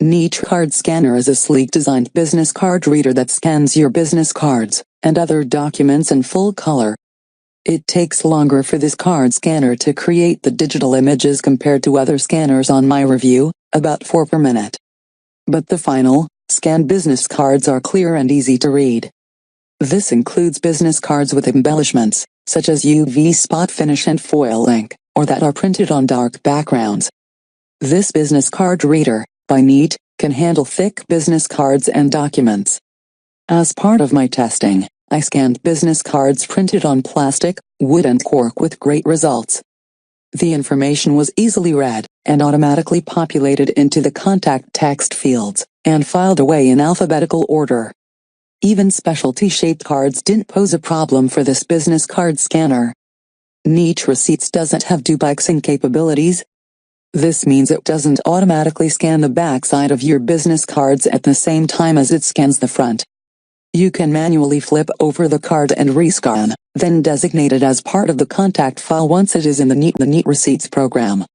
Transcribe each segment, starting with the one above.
NeatCard Scanner is a sleek-designed business card reader that scans your business cards and other documents in full color. It takes longer for this card scanner to create the digital images compared to other scanners on my review, about 4 per minute. But the final, scanned business cards are clear and easy to read. This includes business cards with embellishments, such as UV spot finish and foil ink, or that are printed on dark backgrounds. This business card reader, by Neat, can handle thick business cards and documents. As part of my testing, I scanned business cards printed on plastic, wood and cork with great results. The information was easily read, and automatically populated into the contact text fields, and filed away in alphabetical order. Even specialty-shaped cards didn't pose a problem for this business card scanner. NeatReceipts doesn't have duplexing capabilities. This means it doesn't automatically scan the backside of your business cards at the same time as it scans the front. You can manually flip over the card and rescan, then designate it as part of the contact file once it is in the NeatReceipts program.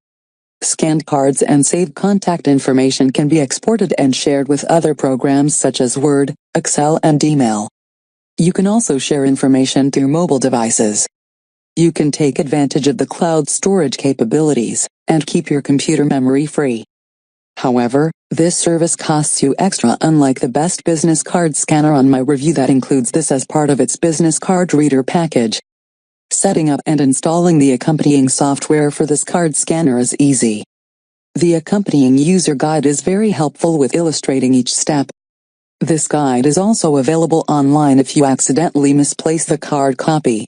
Scanned cards and saved contact information can be exported and shared with other programs such as Word, Excel and email. You can also share information through mobile devices. You can take advantage of the cloud storage capabilities and keep your computer memory free. However, this service costs you extra, unlike the best business card scanner on my review that includes this as part of its business card reader package. Setting up and installing the accompanying software for this card scanner is easy. The accompanying user guide is very helpful with illustrating each step. This guide is also available online if you accidentally misplace the card copy.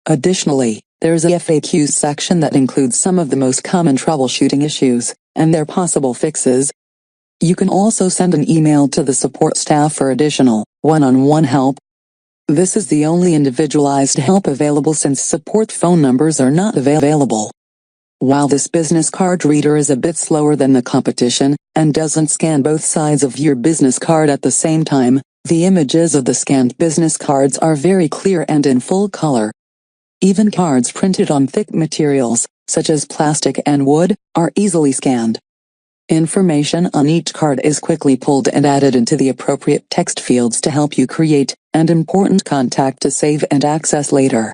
Additionally, there's a FAQ section that includes some of the most common troubleshooting issues and their possible fixes. You can also send an email to the support staff for additional, one-on-one help. This is the only individualized help available since support phone numbers are not available. While this business card reader is a bit slower than the competition, and doesn't scan both sides of your business card at the same time, the images of the scanned business cards are very clear and in full color. Even cards printed on thick materials, such as plastic and wood, are easily scanned. Information on each card is quickly pulled and added into the appropriate text fields to help you create an important contact to save and access later.